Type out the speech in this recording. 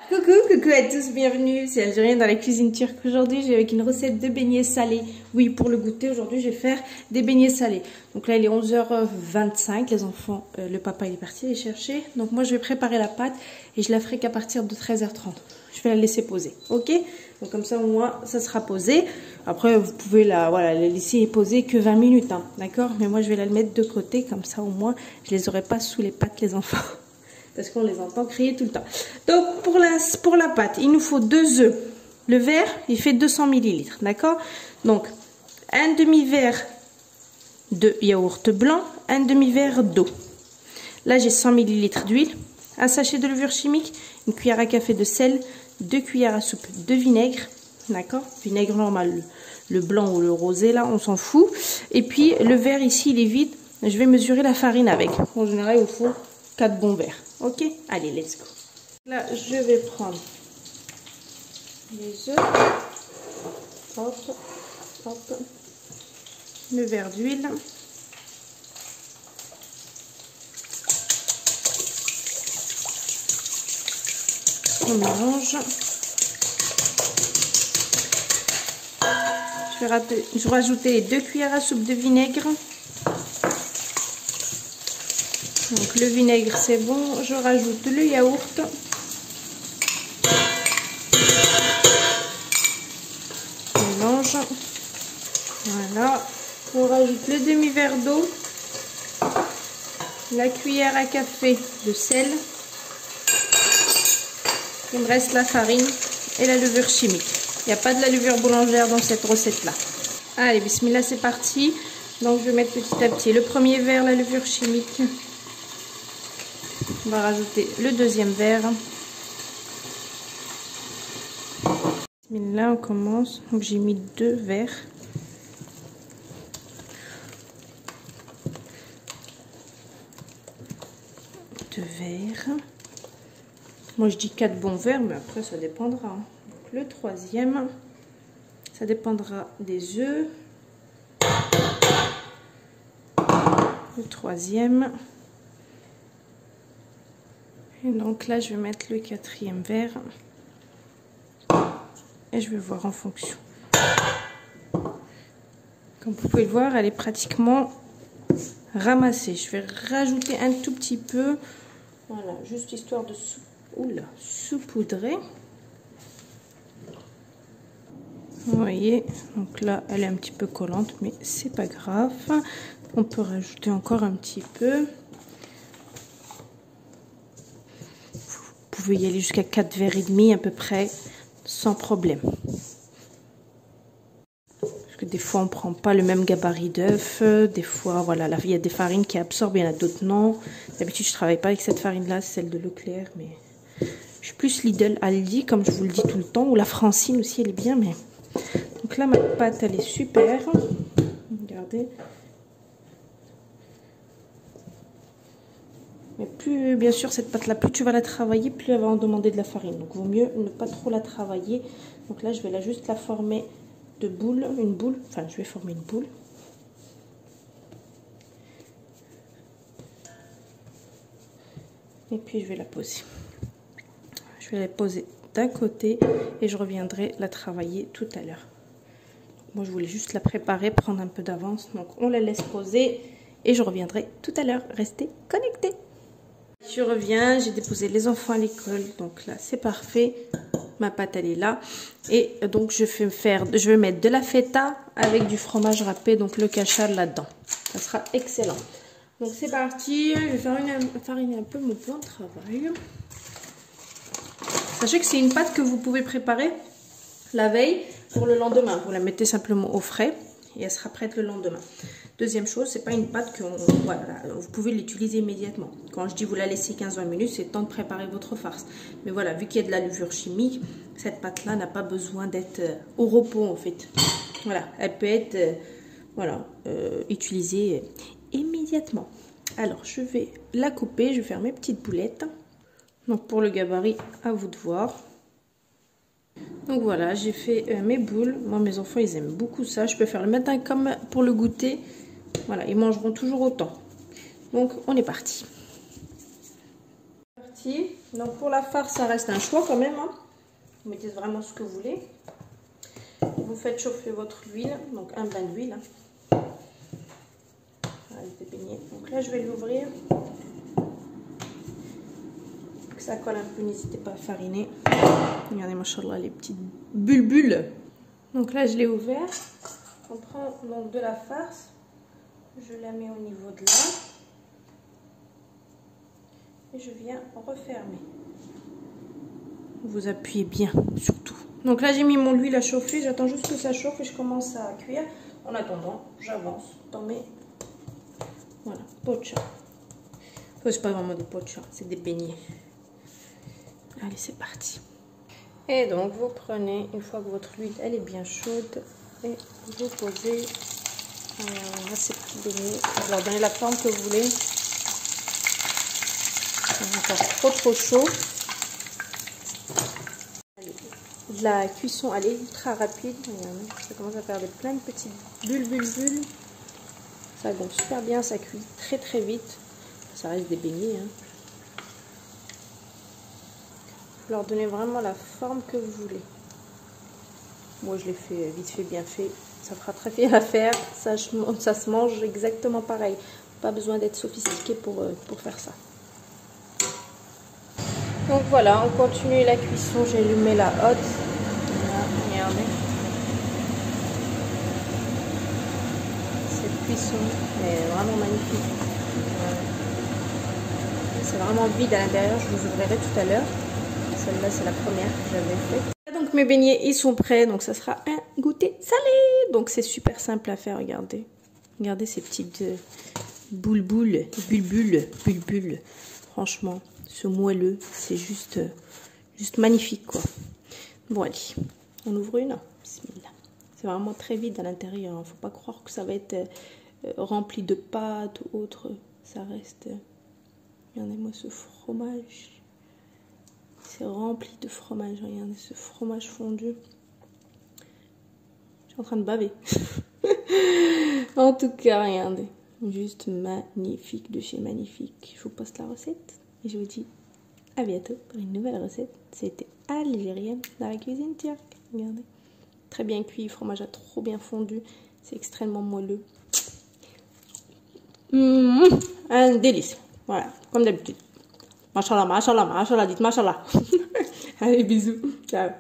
Coucou, coucou à tous, bienvenue, c'est Algérien dans la cuisine turque. Aujourd'hui, j'ai avec une recette de beignets salés. Oui, pour le goûter, aujourd'hui, je vais faire des beignets salés. Donc là, il est 11h25, les enfants, le papa il est parti les chercher. Donc moi, je vais préparer la pâte et je la ferai qu'à partir de 13h30. Je vais la laisser poser, ok? Donc comme ça, au moins, ça sera posé. Après, vous pouvez la laisser poser que 20 minutes, hein, d'accord? Mais moi, je vais la mettre de côté, comme ça, au moins, je les aurai pas sous les pattes, les enfants. Parce qu'on les entend crier tout le temps. Donc, pour la pâte, il nous faut 2 œufs. Le verre, il fait 200 ml, d'accord? Donc, un demi-verre de yaourt blanc, un demi-verre d'eau. Là, j'ai 100 ml d'huile, un sachet de levure chimique, une cuillère à café de sel, 2 cuillères à soupe de vinaigre, d'accord? Vinaigre normal, le blanc ou le rosé, là, on s'en fout. Et puis, le verre ici, il est vide. Je vais mesurer la farine avec. En général, il faut 4 bons verres. Ok, allez, let's go. Là, je vais prendre les œufs. Hop, hop. Le verre d'huile. On mélange. Je vais rajouter les 2 cuillères à soupe de vinaigre. Donc le vinaigre c'est bon, je rajoute le yaourt. Mélange. Voilà. On rajoute le demi-verre d'eau. La cuillère à café de sel. Il me reste la farine et la levure chimique. Il n'y a pas de la levure boulangère dans cette recette là. Allez, bismillah, c'est parti. Donc je vais mettre petit à petit le premier verre, la levure chimique. On va rajouter le deuxième verre. Là, on commence. Donc, j'ai mis 2 verres. Moi, je dis 4 bons verres, mais après, ça dépendra. Donc, le troisième, ça dépendra des œufs. Le troisième. Et donc là, je vais mettre le 4e verre. Et je vais voir en fonction. Comme vous pouvez le voir, elle est pratiquement ramassée. Je vais rajouter un tout petit peu. Voilà, juste histoire de saupoudrer. Vous voyez, donc là, elle est un petit peu collante, mais c'est pas grave. On peut rajouter encore un petit peu. Vous pouvez y aller jusqu'à 4 verres et demi à peu près sans problème. Parce que des fois on prend pas le même gabarit d'œuf, des fois voilà, là il y a des farines qui absorbent, il y en a d'autres non. D'habitude je travaille pas avec cette farine là, c'est celle de Leclerc, mais je suis plus Lidl, Aldi comme je vous le dis tout le temps, ou la Francine aussi elle est bien, mais donc là ma pâte elle est super. Regardez. Mais plus, bien sûr, cette pâte-là, plus tu vas la travailler, plus elle va en demander de la farine. Donc, vaut mieux ne pas trop la travailler. Donc là, je vais juste la former de boule, une boule. Enfin, je vais former une boule. Et puis, je vais la poser. Je vais la poser d'un côté et je reviendrai la travailler tout à l'heure. Moi, je voulais juste la préparer, prendre un peu d'avance. Donc, on la laisse poser et je reviendrai tout à l'heure. Restez connectés. Je reviens, j'ai déposé les enfants à l'école, donc là c'est parfait, ma pâte elle est là. Et donc je vais mettre de la feta avec du fromage râpé, donc le cachal là-dedans. Ça sera excellent. Donc c'est parti, je vais fariner un peu mon plan de travail. Sachez que c'est une pâte que vous pouvez préparer la veille pour le lendemain. Vous la mettez simplement au frais et elle sera prête le lendemain. Deuxième chose, c'est pas une pâte que voilà, vous pouvez l'utiliser immédiatement. Quand je dis vous la laissez 15-20 minutes, c'est le temps de préparer votre farce. Mais voilà, vu qu'il y a de la levure chimique, cette pâte-là n'a pas besoin d'être au repos en fait. Voilà, elle peut être utilisée immédiatement. Alors, je vais la couper, je vais faire mes petites boulettes. Donc pour le gabarit, à vous de voir. Donc voilà, j'ai fait mes boules. Moi, mes enfants, ils aiment beaucoup ça. Je peux faire le matin comme pour le goûter. Voilà, ils mangeront toujours autant. Donc, on est parti. Donc pour la farce, ça reste un choix quand même. Hein. Vous mettez vraiment ce que vous voulez. Vous faites chauffer votre huile, donc un bain d'huile. Hein. Voilà, des beignets. Donc là, je vais l'ouvrir. Que ça colle un peu, n'hésitez pas à fariner. Regardez, machallah, les petites bulles. Donc là, je l'ai ouvert. On prend donc de la farce. Je la mets au niveau de là. Et je viens refermer. Vous appuyez bien, surtout. Donc là, j'ai mis mon huile à chauffer. J'attends juste que ça chauffe et je commence à cuire. En attendant, j'avance dans mes... Voilà, pocha. Enfin, c'est pas vraiment des pochas, c'est des beignets. Allez, c'est parti. Et donc, vous prenez, une fois que votre huile, elle est bien chaude, et vous posez ces petits beignets. Vous leur donnez la forme que vous voulez. C'est encore trop chaud. La cuisson, elle est ultra rapide. Regardez, ça commence à faire plein de petites bulles. Ça gonfle super bien, ça cuit très vite. Ça reste des beignets. Hein. Vous leur donnez vraiment la forme que vous voulez. Moi, je l'ai fait vite fait, bien fait. Ça fera très bien à faire. Ça se mange exactement pareil. Pas besoin d'être sophistiqué pour faire ça. Donc voilà, on continue la cuisson. J'ai allumé la hotte. Voilà, regardez. Cette cuisson est vraiment magnifique. C'est vraiment vide à l'intérieur. Je vous ouvrirai tout à l'heure. Celle-là, c'est la première que j'avais faite. Donc mes beignets, ils sont prêts. Donc ça sera un goûter salé. Donc c'est super simple à faire. Regardez. Regardez ces petites bulles. Franchement. Ce moelleux, c'est juste magnifique quoi. Bon allez, on ouvre une. Bismillah. C'est vraiment très vide à l'intérieur. Hein. Faut pas croire que ça va être rempli de pâtes ou autre. Ça reste. Regardez-moi ce fromage. C'est rempli de fromage. Regardez ce fromage fondu. Je suis en train de baver. En tout cas, regardez. Juste magnifique de chez magnifique. Je vous poste la recette. Et je vous dis à bientôt pour une nouvelle recette. C'était algérienne dans la cuisine turque. Regardez. Très bien cuit, le fromage a trop bien fondu. C'est extrêmement moelleux. Un délice. Voilà, comme d'habitude. Machallah, machallah, machallah, dites machallah. Allez, bisous. Ciao.